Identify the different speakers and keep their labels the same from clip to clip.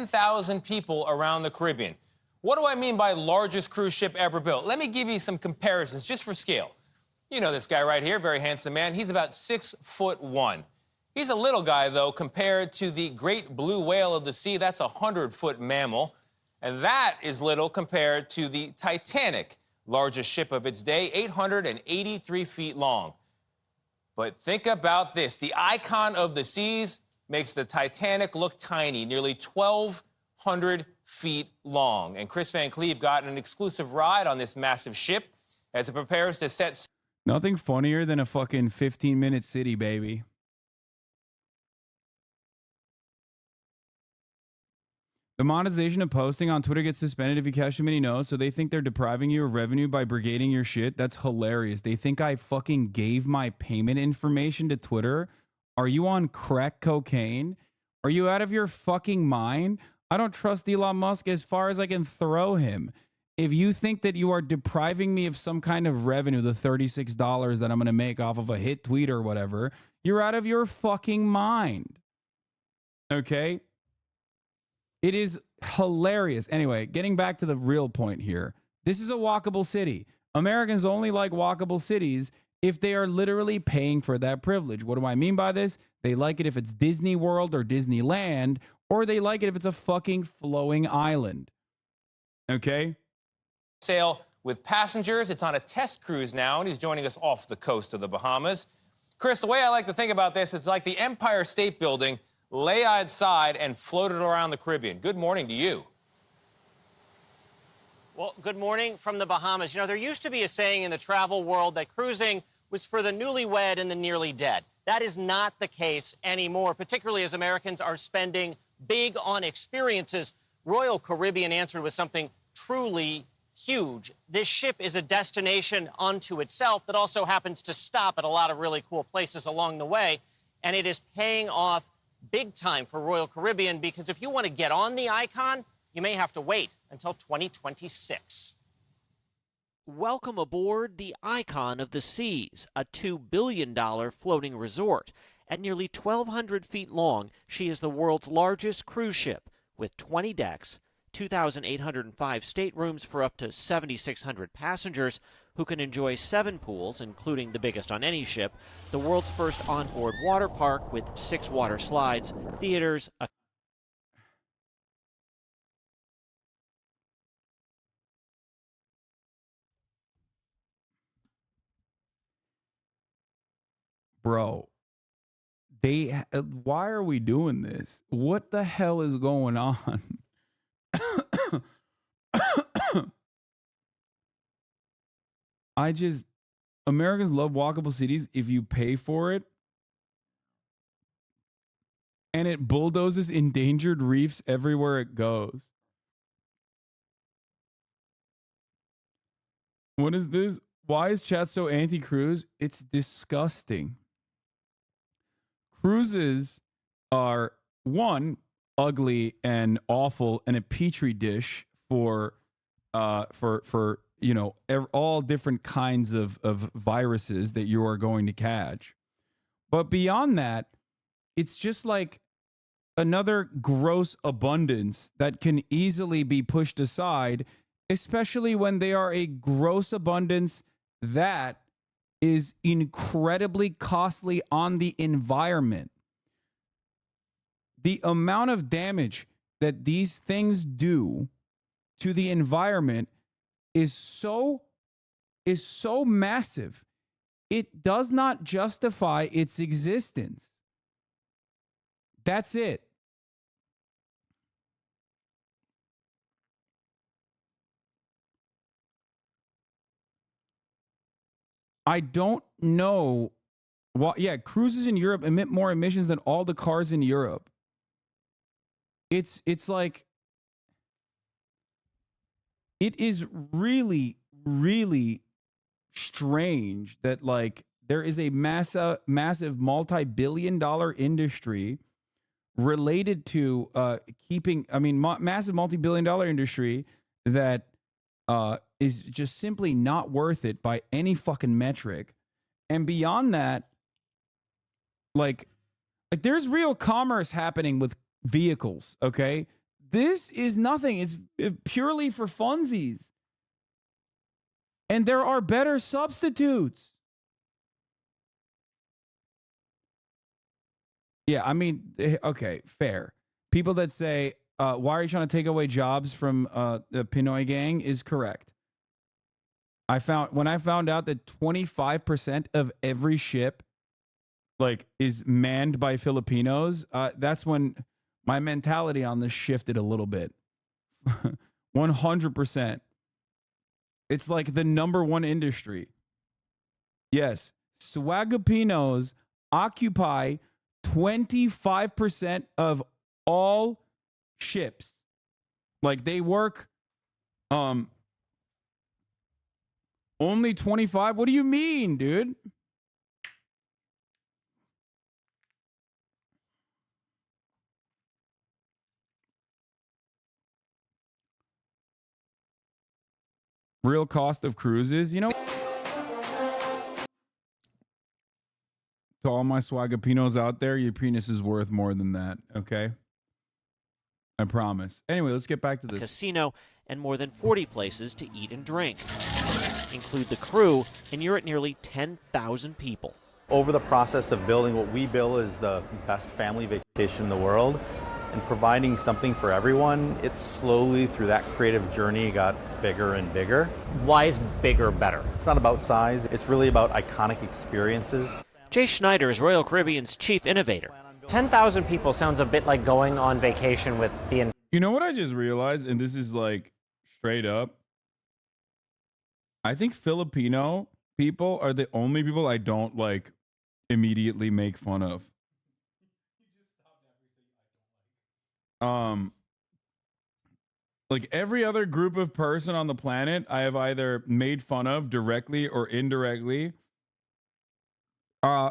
Speaker 1: 10,000 people around the Caribbean. What do I mean by largest cruise ship ever built? Let me give you some comparisons just for scale. You know this guy right here, very handsome man. He's about 6'1". He's a little guy, though, compared to the great blue whale of the sea. That's a 100-foot mammal. And that is little compared to the Titanic, largest ship of its day, 883 feet long. But think about this. The icon of the seas makes the Titanic look tiny, nearly 1,200 feet long. And Chris Van Cleve got an exclusive ride on this massive ship as it prepares to set...
Speaker 2: Nothing funnier than a fucking 15-minute city, baby. The monetization of posting on Twitter gets suspended if you cash too many notes, so they think they're depriving you of revenue by brigading your shit. That's hilarious. They think I fucking gave my payment information to Twitter. Are you on crack cocaine? Are you out of your fucking mind? I don't trust Elon Musk as far as I can throw him. If you think that you are depriving me of some kind of revenue, the $36 that I'm going to make off of a hit tweet or whatever, you're out of your fucking mind. Okay? It is hilarious. Anyway, getting back to the real point here. This is a walkable city. Americans only like walkable cities if they are literally paying for that privilege. What do I mean by this? They like it if it's Disney World or Disneyland, or they like it if it's a fucking flowing island. Okay?
Speaker 1: Sail with passengers. It's on a test cruise now, and he's joining us off the coast of the Bahamas. Chris, the way I like to think about this, it's like the Empire State Building lay outside and floated around the Caribbean. Good morning to you.
Speaker 3: Well, good morning from the Bahamas. You know, there used to be a saying in the travel world that cruising was for the newlywed and the nearly dead. That is not the case anymore, particularly as Americans are spending big on experiences. Royal Caribbean answered with something truly huge. This ship is a destination unto itself that also happens to stop at a lot of really cool places along the way, and it is paying off big time for Royal Caribbean, because if you want to get on the Icon, you may have to wait until 2026.
Speaker 4: Welcome aboard the Icon of the Seas, a $2 billion floating resort. At nearly 1,200 feet long, she is the world's largest cruise ship, with 20 decks, 2,805 staterooms for up to 7,600 passengers, who can enjoy 7 pools, including the biggest on any ship, the world's first onboard water park with 6 water slides, theaters, a
Speaker 2: Bro, why are we doing this? What the hell is going on? Americans love walkable cities if you pay for it, and it bulldozes endangered reefs everywhere it goes. What is this? Why is chat so anti-cruise? It's disgusting. Cruises are, one, ugly and awful and a petri dish for you know, all different kinds of viruses that you are going to catch. But beyond that, it's just like another gross abundance that can easily be pushed aside, especially when they are a gross abundance that is incredibly costly on the environment. The amount of damage that these things do to the environment is so massive. It does not justify its existence. That's it. I don't know. Well, yeah, cruises in Europe emit more emissions than all the cars in Europe. It's like, it is really, really strange that, like, there is a massive multi-billion-dollar industry related to massive multi-billion-dollar industry that is just simply not worth it by any fucking metric. And beyond that, like there's real commerce happening with vehicles, okay? This is nothing. It's purely for funsies. And there are better substitutes. Yeah, I mean, okay, fair. People that say, why are you trying to take away jobs from the Pinoy gang is correct. When I found out that 25% of every ship like is manned by Filipinos, that's when my mentality on this shifted a little bit. 100%. It's like the number one industry. Yes, Swagapinos occupy 25% of all ships. Like they work only 25? What do you mean, dude? Real cost of cruises, you know? To all my Swagapinos out there, your penis is worth more than that, okay? I promise. Anyway, let's get back to this.
Speaker 4: Casino, and more than 40 places to eat and drink. Include the crew, and you're at nearly 10,000 people.
Speaker 5: Over the process of building what we bill as the best family vacation in the world and providing something for everyone, it slowly, through that creative journey, got bigger and bigger.
Speaker 3: Why is bigger better?
Speaker 5: It's not about size, it's really about iconic experiences.
Speaker 4: Jay Schneider is Royal Caribbean's chief innovator.
Speaker 3: 10,000 people sounds a bit like going on vacation with the...
Speaker 2: You know what I just realized? And this is like straight up. I think Filipino people are the only people I don't like immediately make fun of. Like every other group of person on the planet, I have either made fun of directly or indirectly.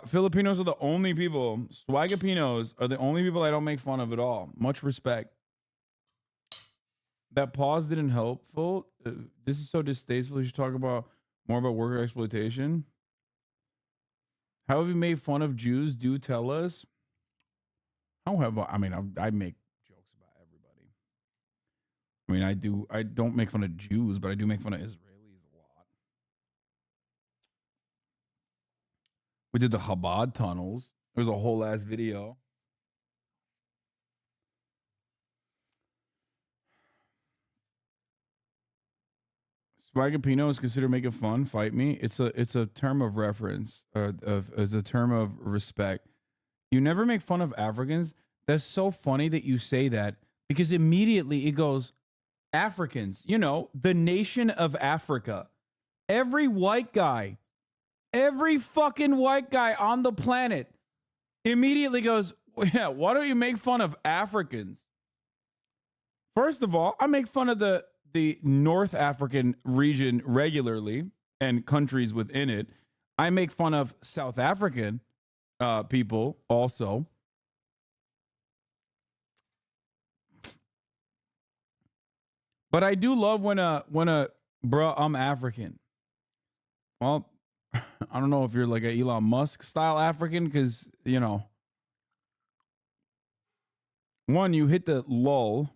Speaker 2: Filipinos are the only people, Swagapinos are the only people I don't make fun of at all. Much respect. That pause didn't helpful. This is so distasteful. You should talk about more about worker exploitation. How have you made fun of Jews? Do tell us. How have I mean, I make jokes about everybody. I mean, I don't make fun of Jews, but I do make fun of Israelis a lot. We did the Chabad tunnels. There was a whole ass video. Swagapino is considered making fun. Fight me. It's a term of reference. It's a term of respect. You never make fun of Africans. That's so funny that you say that because immediately it goes Africans. You know, the nation of Africa. Every white guy, every fucking white guy on the planet immediately goes, yeah, why don't you make fun of Africans? First of all, I make fun of the North African region regularly and countries within it. I make fun of South African people also. But I do love when a bruh, I'm African. Well, I don't know if you're like a Elon Musk style African because, you know, one, you hit the lull.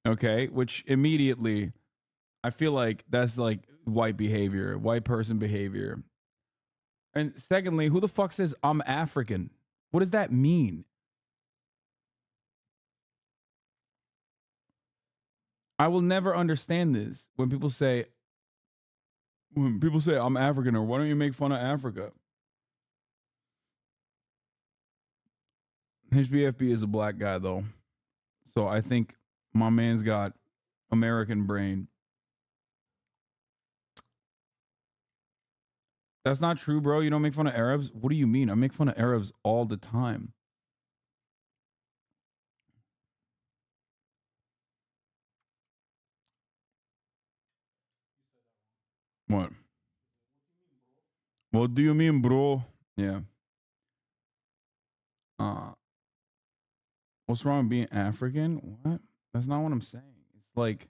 Speaker 2: Okay, which immediately I feel like that's like white behavior, white person behavior. And secondly, who the fuck says I'm African? What does that mean? I will never understand this when people say I'm African or why don't you make fun of Africa? HBFB is a black guy though. So I think my man's got American brain. That's not true, bro. You don't make fun of Arabs? What do you mean? I make fun of Arabs all the time. What? What do you mean, bro? Yeah. What's wrong with being African? What? That's not what I'm saying. It's like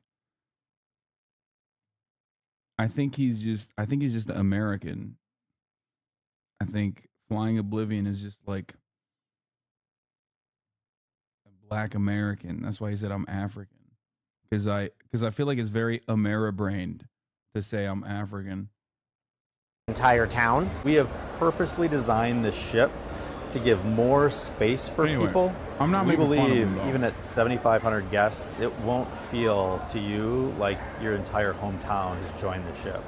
Speaker 2: I think he's just American. I think Flying Oblivion is just like a black American. That's why he said I'm African. because I feel like it's very Ameri-brained to say I'm African.
Speaker 3: Entire town.
Speaker 5: We have purposely designed this ship to give more space for
Speaker 2: Anyway,
Speaker 5: people.
Speaker 2: I'm not
Speaker 5: we
Speaker 2: making fun of
Speaker 5: believe
Speaker 2: them, though.
Speaker 5: even at 7,500 guests, it won't feel to you like your entire hometown has joined the ship.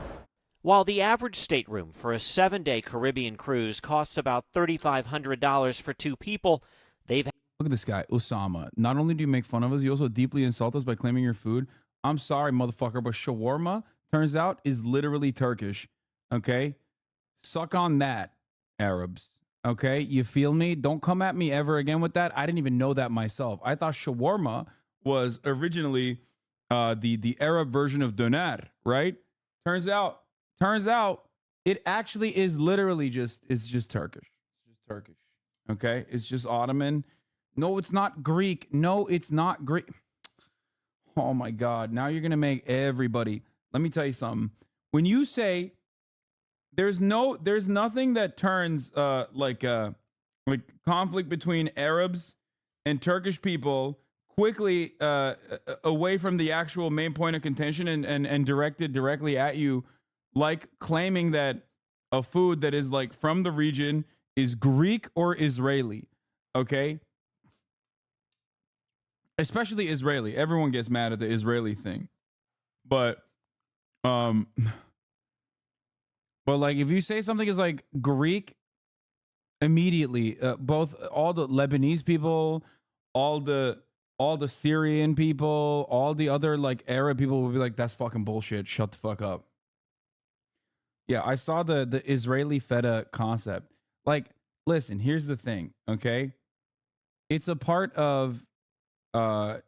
Speaker 4: While the average stateroom for a 7-day Caribbean cruise costs about $3,500 for 2 people, they've
Speaker 2: Look at this guy, Osama. Not only do you make fun of us, you also deeply insult us by claiming your food. I'm sorry, motherfucker, but shawarma, turns out, is literally Turkish. Okay? Suck on that, Arabs. Okay? You feel me? Don't come at me ever again with that. I didn't even know that myself. I thought shawarma was originally the Arab version of doner, right? Turns out, it actually is literally it's just Turkish. It's just Turkish. Okay? It's just Ottoman. No, it's not Greek. No, it's not Greek. Oh my God. Now you're going to make everybody. Let me tell you something. When you say there's nothing that turns like conflict between Arabs and Turkish people quickly away from the actual main point of contention and directed directly at you, like claiming that a food that is like from the region is Greek or Israeli. Okay? Especially Israeli. Everyone gets mad at the Israeli thing. But like if you say something is like Greek, immediately both all the Lebanese people, all the Syrian people, all the other like Arab people will be like, that's fucking bullshit. Shut the fuck up. Yeah, I saw the Israeli feta concept. Like, listen, here's the thing, okay? It's a part of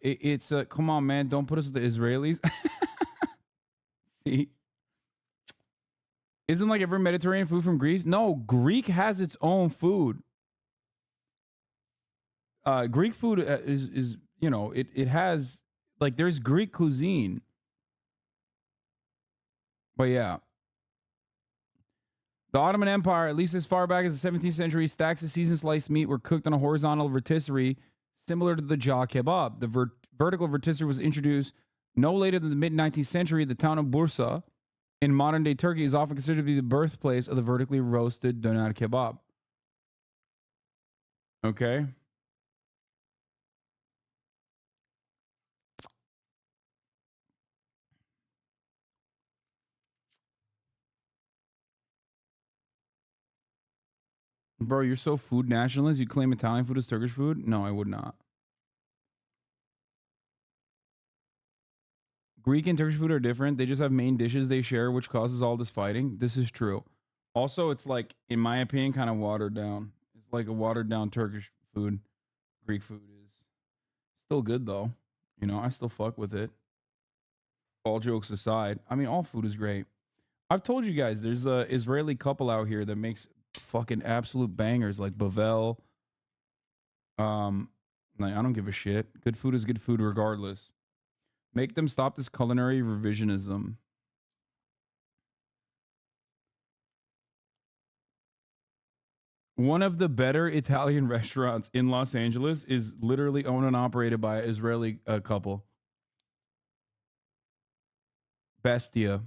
Speaker 2: it's a, come on, man, don't put us with the Israelis. See? Isn't like every Mediterranean food from Greece? No, Greek has its own food. Greek food is you know, it has, like, there's Greek cuisine. But yeah. The Ottoman Empire, at least as far back as the 17th century, stacks of seasoned sliced meat were cooked on a horizontal rotisserie similar to the jaw kebab. The vertical rotisserie was introduced no later than the mid-19th century. The town of Bursa in modern-day Turkey is often considered to be the birthplace of the vertically roasted doner kebab. Okay. Bro, you're so food nationalist. You claim Italian food is Turkish food? No, I would not. Greek and Turkish food are different. They just have main dishes they share, which causes all this fighting. This is true. Also, it's like, in my opinion, kind of watered down. It's like a watered down Turkish food. Greek food is still good, though. You know, I still fuck with it. All jokes aside, I mean, all food is great. I've told you guys, there's a Israeli couple out here that makes fucking absolute bangers, like Bavel. Like, I don't give a shit. Good food is good food regardless. Make them stop this culinary revisionism. One of the better Italian restaurants in Los Angeles is literally owned and operated by an Israeli couple. Bestia.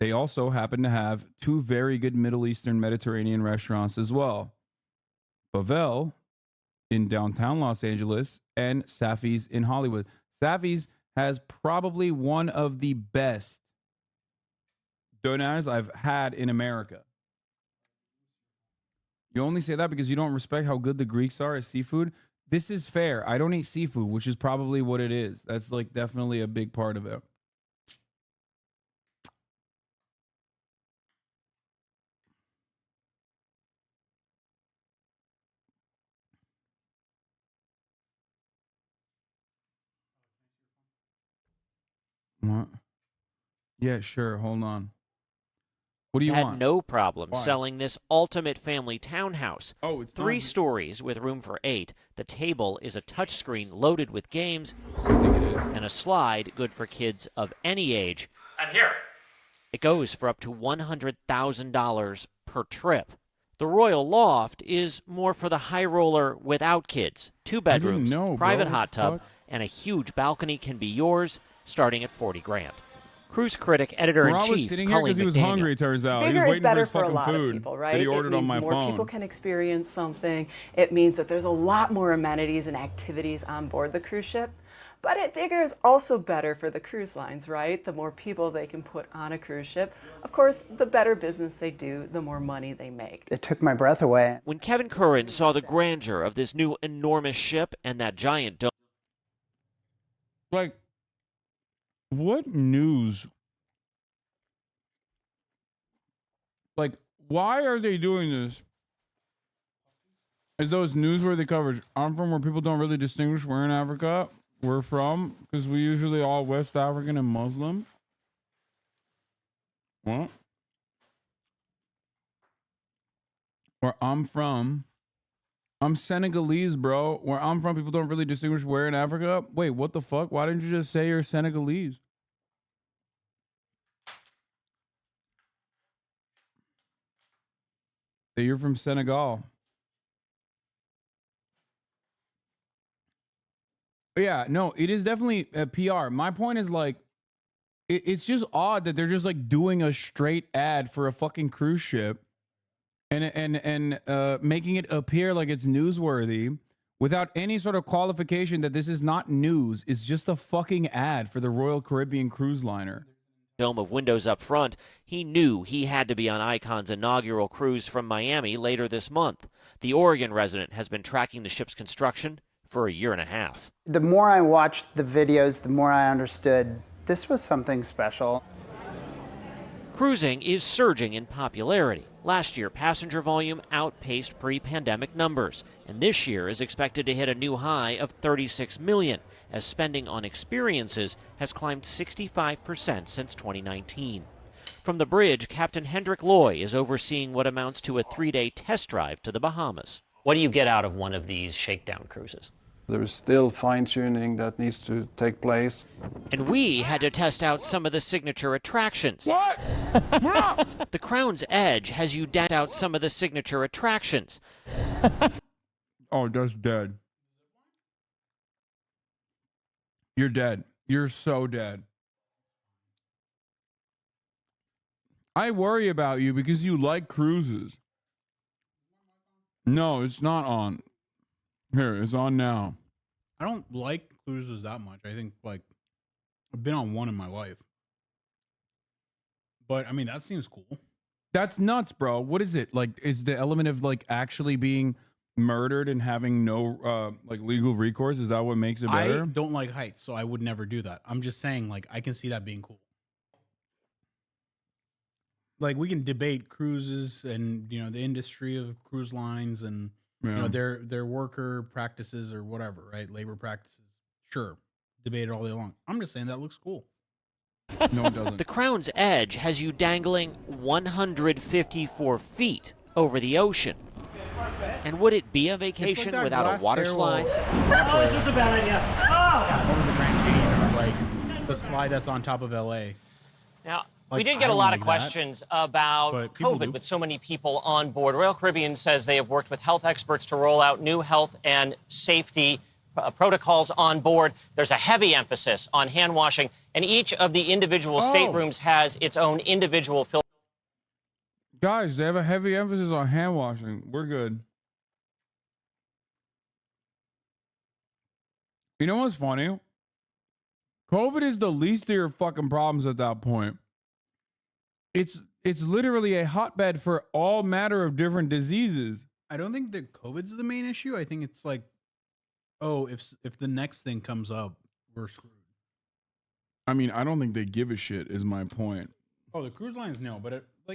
Speaker 2: They also happen to have 2 very good Middle Eastern Mediterranean restaurants as well. Bavel in downtown Los Angeles and Safi's in Hollywood. Safi's has probably one of the best doners I've had in America. You only say that because you don't respect how good the Greeks are at seafood. This is fair. I don't eat seafood, which is probably what it is. That's like definitely a big part of it. What? Yeah, sure. Hold on. What do you
Speaker 4: had
Speaker 2: want?
Speaker 4: no problem
Speaker 2: Why?
Speaker 4: selling this ultimate family townhouse.
Speaker 2: Oh, it's
Speaker 4: 3
Speaker 2: not-
Speaker 4: stories with room for 8. The table is a touchscreen loaded with games and a slide good for kids of any age.
Speaker 3: And here.
Speaker 4: It goes for up to $100,000 per trip. The Royal Loft is more for the high roller without kids. 2 bedrooms,
Speaker 2: know, bro.
Speaker 4: private
Speaker 2: What
Speaker 4: hot
Speaker 2: the
Speaker 4: tub,
Speaker 2: fuck?
Speaker 4: and a huge balcony can be yours, starting at 40 grand. Cruise critic, editor in
Speaker 2: Rob was
Speaker 4: chief,
Speaker 2: sitting here
Speaker 4: Colleen
Speaker 2: because he was
Speaker 4: McDaniel.
Speaker 2: hungry, it turns out. He
Speaker 6: Bigger
Speaker 2: was
Speaker 6: is
Speaker 2: waiting for
Speaker 6: better
Speaker 2: his
Speaker 6: for a
Speaker 2: fucking
Speaker 6: lot of
Speaker 2: food
Speaker 6: people, right?
Speaker 2: that he
Speaker 6: It
Speaker 2: ordered
Speaker 6: means
Speaker 2: on my
Speaker 6: more
Speaker 2: phone.
Speaker 6: people can experience something. It means that there's a lot more amenities and activities on board the cruise ship. But it bigger is also better for the cruise lines, right? The more people they can put on a cruise ship, of course, the better business they do, the more money they make.
Speaker 7: It took my breath away.
Speaker 4: When Kevin Curran saw the grandeur of this new enormous ship and that giant dome,
Speaker 2: Like, what news? Like, why are they doing this? Is those newsworthy coverage? I'm from where people don't really distinguish where in Africa we're from, because we usually all West African and Muslim. What? Where I'm from, I'm Senegalese, bro. Where I'm from, people don't really distinguish where in Africa. Wait, what the fuck? Why didn't you just say you're Senegalese? That you're from Senegal. Yeah, no, it is definitely a PR. My point is like, it's just odd that they're just like doing a straight ad for a fucking cruise ship and making it appear like it's newsworthy without any sort of qualification that this is not news. It's just a fucking ad for the Royal Caribbean cruise liner.
Speaker 4: dome of windows up front, he knew he had to be on Icon's inaugural cruise from Miami later this month. The Oregon resident has been tracking the ship's construction for a year and a half.
Speaker 7: The more I watched the videos, the more I understood this was something special.
Speaker 4: Cruising is surging in popularity. Last year, passenger volume outpaced pre-pandemic numbers, and this year is expected to hit a new high of 36 million, as spending on experiences has climbed 65% since 2019. From the bridge, Captain Hendrik Loy is overseeing what amounts to a 3-day test drive to the Bahamas.
Speaker 3: What do you get out of one of these shakedown cruises?
Speaker 8: There is still fine-tuning that needs to take place.
Speaker 4: And we had to test out some of the signature attractions.
Speaker 2: What?
Speaker 4: The Crown's Edge has you down out some of the signature attractions.
Speaker 2: Oh, that's dead. You're dead. You're so dead. I worry about you because you like cruises. No, it's not on. Here, it's on now.
Speaker 9: I don't like cruises that much. I think, like, I've been on one in my life. But, I mean, that seems cool.
Speaker 2: That's nuts, bro. What is it? Like, is the element of, like, actually being murdered and having no, like, legal recourse? Is that what makes it better?
Speaker 9: I don't like heights, so I would never do that. I'm just saying, like, I can see that being cool. Like, we can debate cruises and, you know, the industry of cruise lines and, you know, their worker practices or whatever, right? Labor practices. Sure. Debate it all day long. I'm just saying that looks cool.
Speaker 2: No, it doesn't.
Speaker 4: The Crown's Edge has you dangling 154 feet over the ocean. And would it be a vacation
Speaker 9: that
Speaker 4: without a
Speaker 9: glass
Speaker 4: water
Speaker 9: stairwell
Speaker 4: slide?
Speaker 9: Oh, this is a bad idea. Over the Grand Canyon, or like the slide that's on top of LA.
Speaker 3: Now,
Speaker 9: Like,
Speaker 3: we did
Speaker 9: I
Speaker 3: get a
Speaker 9: don't
Speaker 3: lot
Speaker 9: like
Speaker 3: of
Speaker 9: that,
Speaker 3: questions about
Speaker 9: but people
Speaker 3: COVID
Speaker 9: do.
Speaker 3: with so many people on board. Royal Caribbean says they have worked with health experts to roll out new health and safety protocols on board. There's a heavy emphasis on hand washing, and each of the individual staterooms has its own individual filter.
Speaker 2: Guys, they have a heavy emphasis on hand washing. We're good. You know what's funny? COVID is the least of your fucking problems at that point. It's literally a hotbed for all matter of different diseases.
Speaker 9: I don't think that COVID's the main issue. I think it's like, oh, if the next thing comes up, we're screwed.
Speaker 2: I mean, I don't think they give a shit is my point.
Speaker 9: Oh, the cruise lines know, but